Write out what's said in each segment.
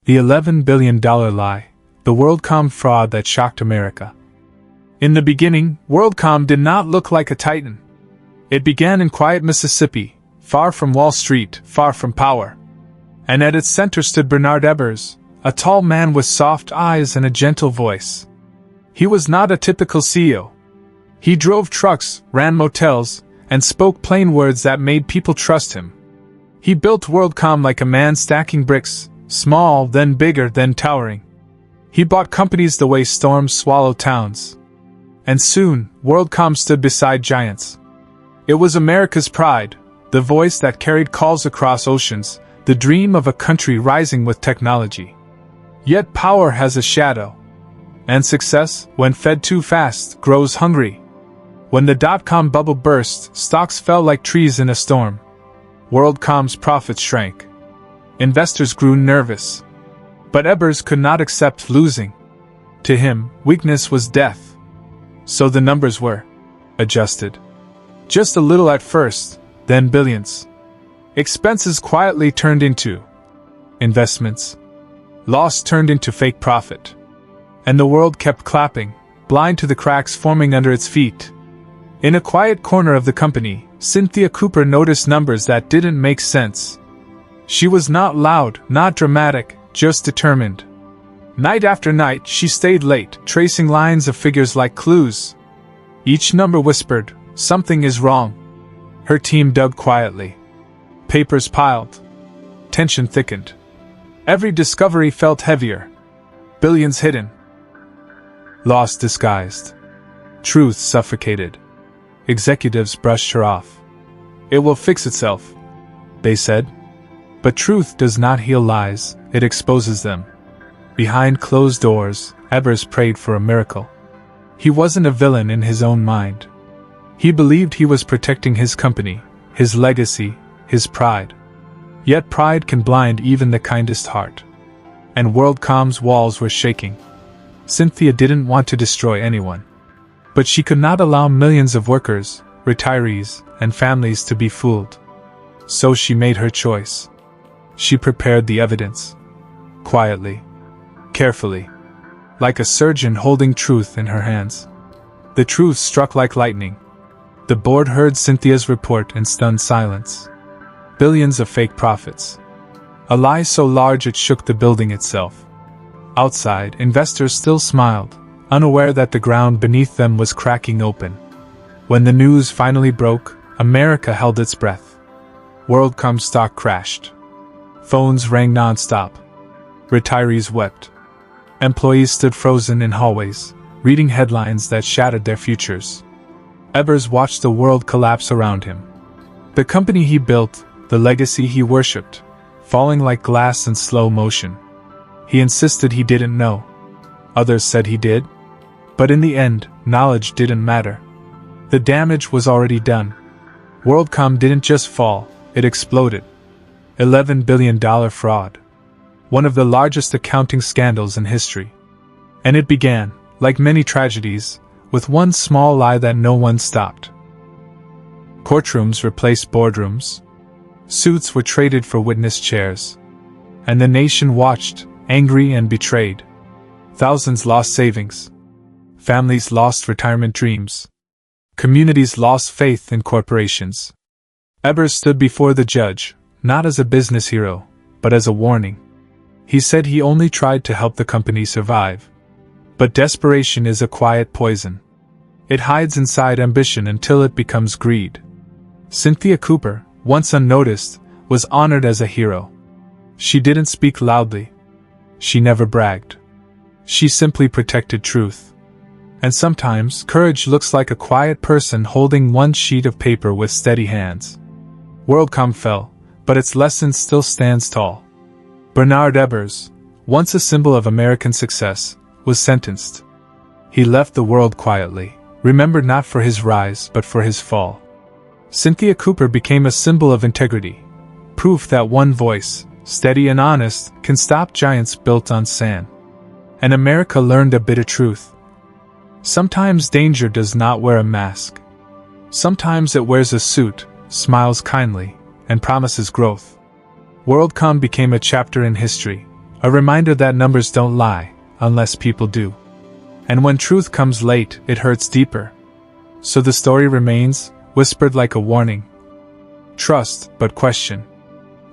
The $11 billion lie, the WorldCom fraud that shocked America. In the beginning, WorldCom did not look like a titan. It began in quiet Mississippi, far from Wall Street, far from power. And at its center stood Bernard Ebbers, a tall man with soft eyes and a gentle voice. He was not a typical CEO. He drove trucks, ran motels, and spoke plain words that made people trust him. He built WorldCom like a man stacking bricks, small, then bigger, then towering. He bought companies the way storms swallow towns. And soon, WorldCom stood beside giants. It was America's pride, the voice that carried calls across oceans, the dream of a country rising with technology. Yet power has a shadow. And success, when fed too fast, grows hungry. When the dot-com bubble burst, stocks fell like trees in a storm. WorldCom's profits shrank. Investors grew nervous. But Ebbers could not accept losing. To him, weakness was death. So the numbers were adjusted. Just a little at first, then billions. Expenses quietly turned into investments. Loss turned into fake profit. And the world kept clapping, blind to the cracks forming under its feet. In a quiet corner of the company, Cynthia Cooper noticed numbers that didn't make sense. She was not loud, not dramatic, just determined. Night after night, she stayed late, tracing lines of figures like clues. Each number whispered, "Something is wrong." Her team dug quietly. Papers piled. Tension thickened. Every discovery felt heavier. Billions hidden. Loss disguised. Truth suffocated. Executives brushed her off. "It will fix itself," they said. But truth does not heal lies, it exposes them. Behind closed doors, Ebbers prayed for a miracle. He wasn't a villain in his own mind. He believed he was protecting his company, his legacy, his pride. Yet pride can blind even the kindest heart. And WorldCom's walls were shaking. Cynthia didn't want to destroy anyone. But she could not allow millions of workers, retirees, and families to be fooled. So she made her choice. She prepared the evidence. Quietly. Carefully. Like a surgeon holding truth in her hands. The truth struck like lightning. The board heard Cynthia's report in stunned silence. Billions of fake profits. A lie so large it shook the building itself. Outside, investors still smiled, unaware that the ground beneath them was cracking open. When the news finally broke, America held its breath. WorldCom stock crashed. Phones rang non-stop. Retirees wept. Employees stood frozen in hallways, reading headlines that shattered their futures. Ebbers watched the world collapse around him. The company he built, the legacy he worshipped, falling like glass in slow motion. He insisted he didn't know. Others said he did. But in the end, knowledge didn't matter. The damage was already done. WorldCom didn't just fall, it exploded. $11 billion fraud. One of the largest accounting scandals in history. And it began, like many tragedies, with one small lie that no one stopped. Courtrooms replaced boardrooms. Suits were traded for witness chairs. And the nation watched, angry and betrayed. Thousands lost savings. Families lost retirement dreams. Communities lost faith in corporations. Ebbers stood before the judge, not as a business hero, but as a warning. He said he only tried to help the company survive. But desperation is a quiet poison. It hides inside ambition until it becomes greed. Cynthia Cooper, once unnoticed, was honored as a hero. She didn't speak loudly. She never bragged. She simply protected truth. And sometimes, courage looks like a quiet person holding one sheet of paper with steady hands. WorldCom fell, but its lesson still stands tall. Bernard Ebbers, once a symbol of American success, was sentenced. He left the world quietly, remembered not for his rise but for his fall. Cynthia Cooper became a symbol of integrity, proof that one voice, steady and honest, can stop giants built on sand. And America learned a bitter truth. Sometimes danger does not wear a mask. Sometimes it wears a suit, smiles kindly, and promises growth. WorldCom became a chapter in history, A reminder that numbers don't lie, unless people do. And when truth comes late, it hurts deeper. So the story remains, whispered like a warning. Trust, but question.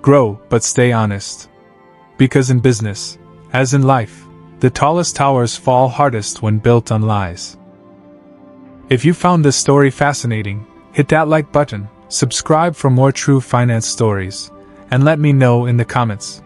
Grow, but stay honest. Because in business, as in life, the tallest towers fall hardest when built on lies. If you found this story fascinating, hit that like button, subscribe for more true finance stories, and let me know in the comments.